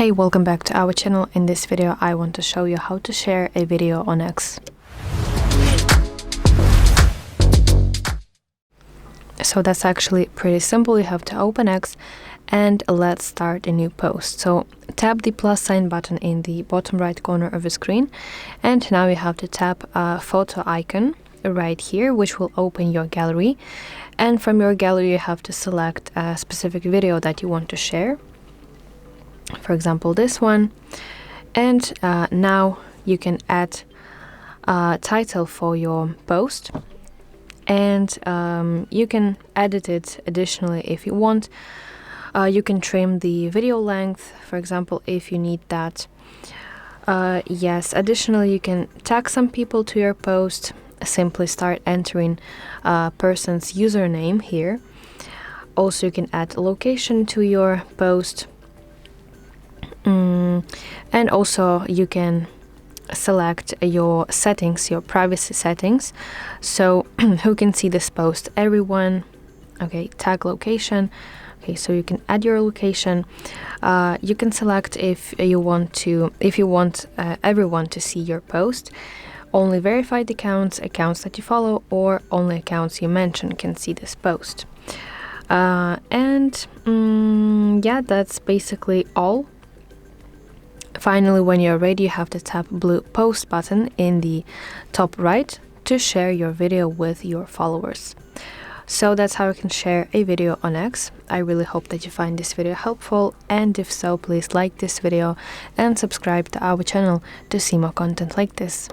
Hey, welcome back to our channel. In this video I want to show you how to share a video on X. So that's actually pretty simple. You have to open X and let's start a new post. So tap the plus sign button in the bottom right corner of the screen, and now you have to tap a photo icon right here, which will open your gallery, and from your gallery you have to select a specific video that you want to share. For example, this one, and now you can add a title for your post, and you can edit it additionally if you want. You can trim the video length, for example, if you need that. Yes, additionally you can tag some people to your post. Simply start entering a person's username here. Also, you can add a location to your post. And also you can select your settings, your privacy settings, so who can see this post? Everyone. Okay, tag location. Okay, so you can add your location. You can select if you want everyone to see your post. Only verified accounts that you follow, or only accounts you mention can see this post. Yeah, that's basically all. Finally, when you're ready, you have to tap blue post button in the top right to share your video with your followers. So that's how you can share a video on X. I really hope that you find this video helpful, and if so, please like this video and subscribe to our channel to see more content like this.